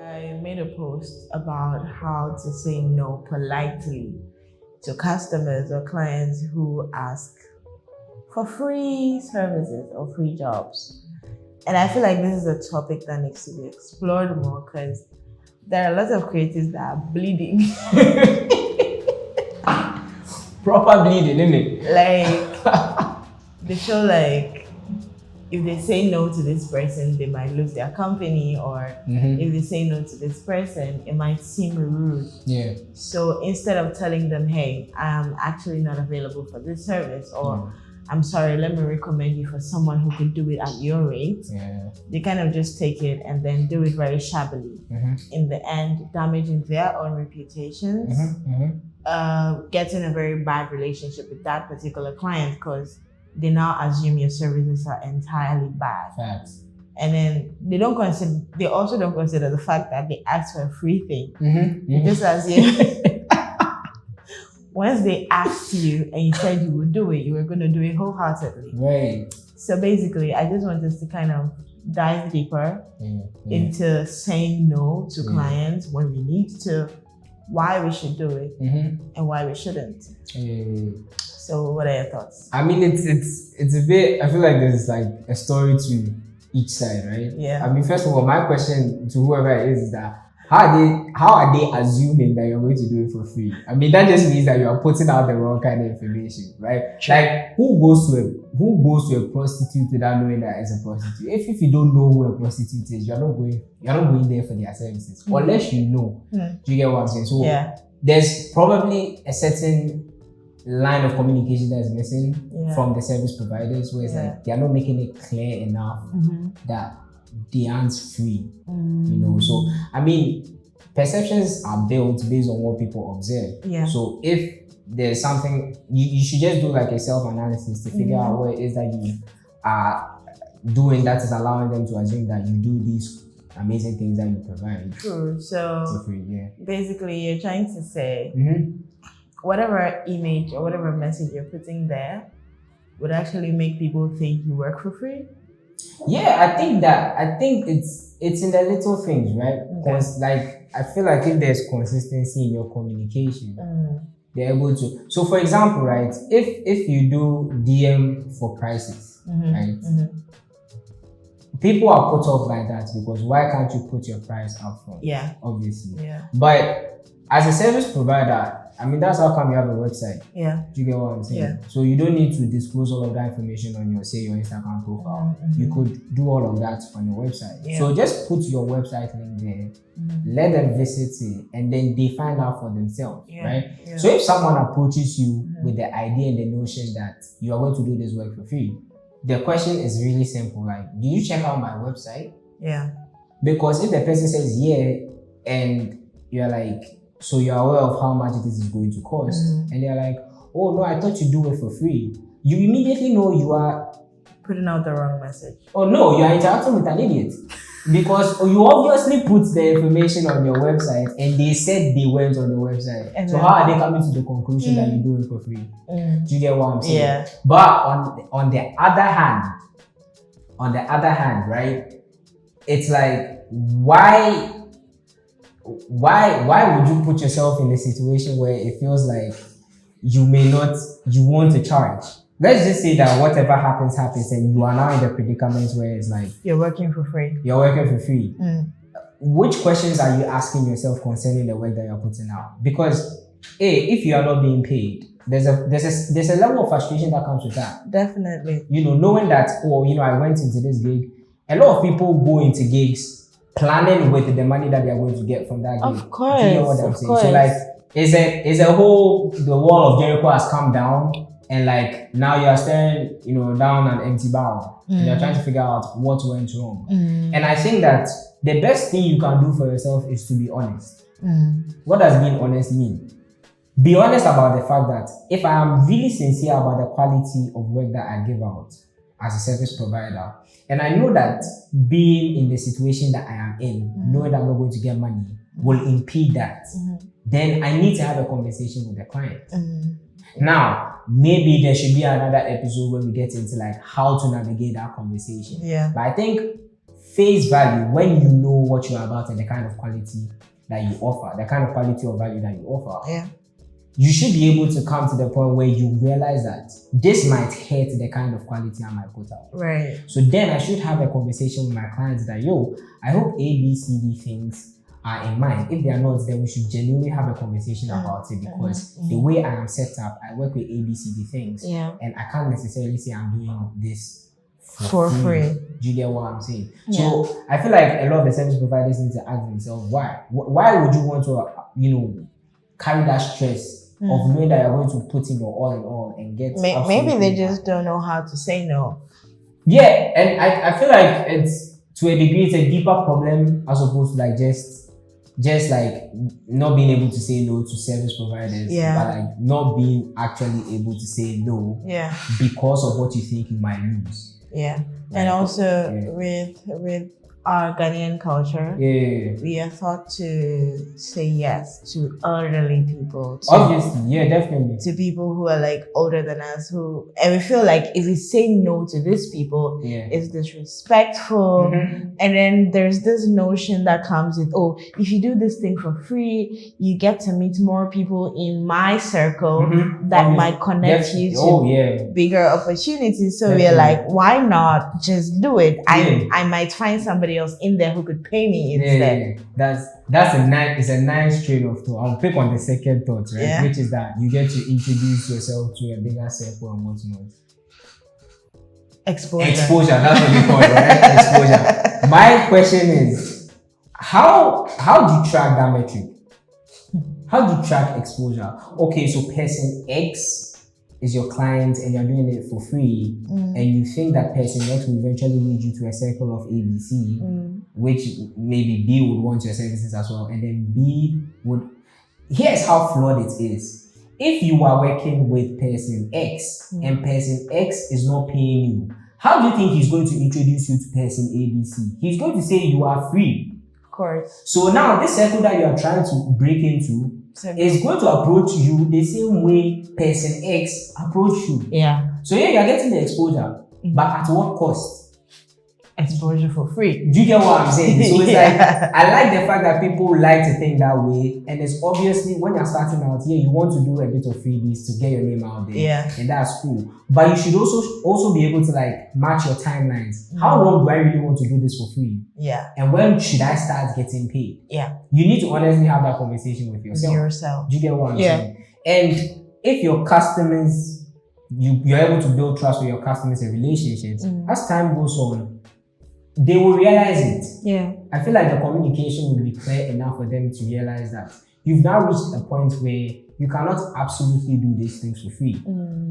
I made a post about how to say no politely to customers or clients who ask for free services or free jobs. And I feel like this is a topic that needs to be explored more because there are a lot of creatives that are bleeding. Proper bleeding, isn't it? Like, they feel like if they say no to this person, they might lose their company, or if they say no to this person, it might seem rude. Yeah. So instead of telling them, hey, I'm actually not available for this service, or I'm sorry, let me recommend you for someone who could do it at your rate, they kind of just take it and then do it very shabbily. In the end, damaging their own reputations, getting a very bad relationship with that particular client because they now assume your services are entirely bad. Facts. And then they also don't consider the fact that they asked for a free thing. Just as if once they asked you and you said you would do it, you were going to do it wholeheartedly. Right. So basically, I just want us to kind of dive deeper into saying no to clients when we need to, why we should do it, and why we shouldn't. So what are your thoughts? I mean, it's a bit, I feel like there's like a story to each side, right? Yeah. I mean, first of all, my question to whoever it is that how are they assuming that you're going to do it for free? I mean, that just means that you are putting out the wrong kind of information, right? Sure. Like who goes to a prostitute without knowing that it's a prostitute? If you don't know who a prostitute is, you're not going there for their services unless you know. Do you get what I'm saying? So there's probably a certain line of communication that is missing from the service providers, where it's like they are not making it clear enough that they aren't free. You know, so I mean, perceptions are built based on what people observe. So if there's something, you should just do like a self-analysis to figure out what it is that you are doing that is allowing them to assume that you do these amazing things that you provide. True. So for free, basically you're trying to say whatever image or whatever message you're putting there would actually make people think you work for free? Yeah, I think it's in the little things, right? Because like I feel like if there's consistency in your communication, they're able to. So for example, right, if you do DM for prices, right? People are put off by that because why can't you put your price up front? Yeah. Obviously. Yeah. But as a service provider, I mean, that's how come you have a website. Yeah. Do you get what I'm saying? Yeah. So you don't need to disclose all of that information on your Instagram profile. You could do all of that on your website. Yeah. So just put your website link there, let them visit it, and then they find out for themselves, right? Yeah. So if someone approaches you with the idea and the notion that you are going to do this work for free, the question is really simple. Like, do you check out my website? Yeah. Because if the person says yeah, and you're like, so you're aware of how much this is going to cost, and they're like, oh no, I thought you do it for free, you immediately know you are putting out the wrong message. Oh no, you are interacting with an idiot. Because you obviously put the information on your website and they said they went on the website. So how are they coming to the conclusion that you do it for free? Do you get what I'm saying? Yeah. But on the other hand, right? It's like why would you put yourself in a situation where it feels like you want to charge? Let's just say that whatever happens, and you are now in the predicament where it's like you're working for free. Which questions are you asking yourself concerning the work that you're putting out? Because if you are not being paid, there's a level of frustration that comes with that. Definitely. You know, knowing that, I went into this gig. A lot of people go into gigs planning with the money that they are going to get from that gig. Of course. Do you know what I'm saying? So like, the wall of Jericho has come down. And like now you are staring, down an empty barrel, and you're trying to figure out what went wrong. And I think that the best thing you can do for yourself is to be honest. What does being honest mean? Be honest about the fact that if I am really sincere about the quality of work that I give out as a service provider, and I know that being in the situation that I am in, knowing that I'm not going to get money, will impede that, then I need to have a conversation with the client. Now, maybe there should be another episode where we get into like how to navigate that conversation. Yeah. But I think face value, when you know what you're about and the kind of quality that you offer, the kind of quality or value that you offer, you should be able to come to the point where you realize that this might hurt the kind of quality I might put out. Right. So then I should have a conversation with my clients that, yo, I hope A, B, C, D things are in mind. If they are not, then we should genuinely have a conversation about it, because the way I am set up, I work with A, B, C, D things, and I can't necessarily say I'm doing this for free. Do you get what I'm saying? So I feel like a lot of the service providers need to ask themselves, why would you want to, carry that stress of knowing that you're going to put in your all and get maybe they just don't know how to say no. Yeah, and I feel like it's, to a degree, it's a deeper problem as opposed to like just like not being able to say no to service providers, but like not being actually able to say no because of what you think you might lose. And also with our Ghanaian culture, we are taught to say yes to elderly people. Obviously, definitely. To people who are like older than us, and we feel like if we say no to these people, it's disrespectful. And then there's this notion that comes with, oh, if you do this thing for free, you get to meet more people in my circle that might connect you to bigger opportunities. So we're like, why not just do it? I might find somebody else in there who could pay me instead. That's a nice train of thought. I'll pick on the second thought, right? Which is that you get to introduce yourself to a bigger circle and whatnot. Exposure, that's what we call it, right? Exposure. My question is, how do you track that metric? How do you track exposure? Okay, so person X is your client and you're doing it for free, and you think that person X will eventually lead you to a circle of ABC, which maybe B would want your services as well, and then B would... Here's how flawed it is. If you are working with person X and person X is not paying you, how do you think he's going to introduce you to person ABC? He's going to say you are free. Of course. So now this circle that you are trying to break into is going to approach you the same way person X approach you. So you're getting the exposure, but at what cost? Exposure for free. Do you get what I'm saying? So it's like, I like the fact that people like to think that way, and it's obviously when you're starting out, you want to do a bit of freebies to get your name out there, and that's cool. But you should also be able to like match your timelines. How long do I really want to do this for free? And when should I start getting paid? You need to honestly have that conversation with yourself. Do you get what I'm saying? And if your customers, you're able to build trust with your customers and relationships, as time goes on, they will realize it. I feel like the communication will be clear enough for them to realize that you've now reached a point where you cannot absolutely do these things for free.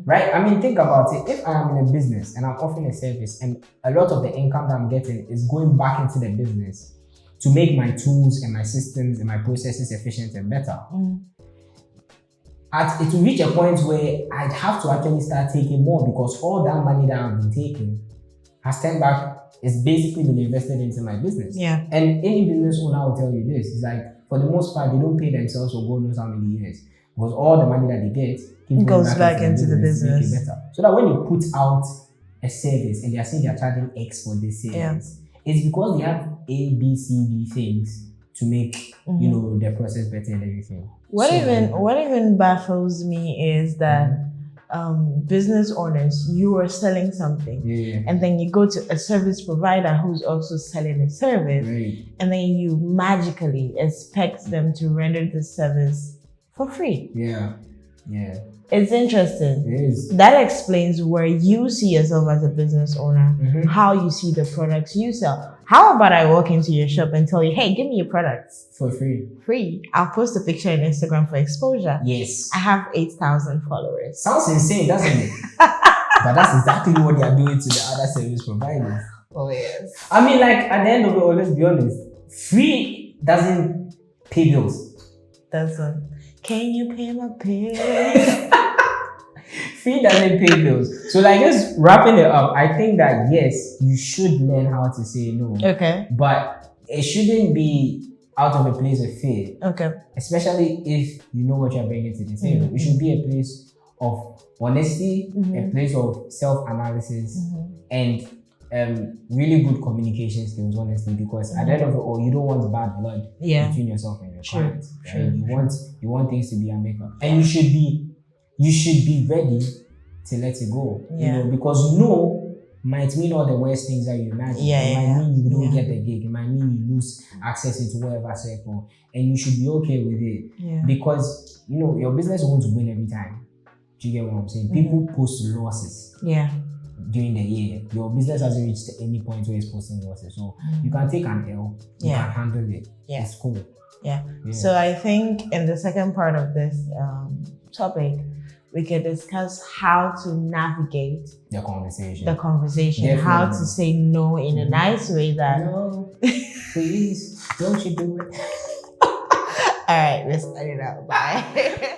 Right? I mean, think about it. If I am in a business and I'm offering a service and a lot of the income that I'm getting is going back into the business to make my tools and my systems and my processes efficient and better, it will reach a point where I'd have to actually start taking more, because all that money that I've been taking has turned back. It's basically been invested into my business. And any business owner will tell you this. It's like, for the most part, they don't pay themselves for God knows how many years, because all the money that they get goes back into the business. Make it better. So that when they put out a service and they are saying they are charging X for this service, it's because they have A, B, C, D things to make their process better and everything. What even baffles me is that business owners, you are selling something, and then you go to a service provider who's also selling a service, and then you magically expect them to render the service for free. It's interesting. It is. That explains where you see yourself as a business owner, how you see the products you sell. How about I walk into your shop and tell you, hey, give me your products for free? I'll post a picture on Instagram for exposure. Yes. I have 8,000 followers. Sounds insane, doesn't it? But that's exactly what they are doing to the other service providers. Oh, yes. I mean, like, at the end of it all, let's be honest, free doesn't pay bills. Doesn't. Can you pay my bills? Free doesn't pay bills. So, like, just wrapping it up, I think that yes, you should learn how to say no. Okay. But it shouldn't be out of a place of fear. Okay. Especially if you know what you're bringing to the table. It should be a place of honesty, a place of self-analysis, and really good communication skills, honestly, because at the end of it all, you don't want bad blood between yourself and your clients. Right? You want things to be amicable, and you should be ready to let it go. You know, because no might mean all the worst things that you imagine. It might mean you don't get the gig. It might mean you lose access into whatever circle, and you should be okay with it because you know your business won't win every time. Do you get what I'm saying? People post losses. During the year, your business hasn't reached any point where it's posting losses, so you can take an L. You can handle it. It's cool. So I think in the second part of this topic, we can discuss how to navigate the conversation. Definitely. How to say no in a nice way that no, please don't you do it. All right, let's start it out. Bye.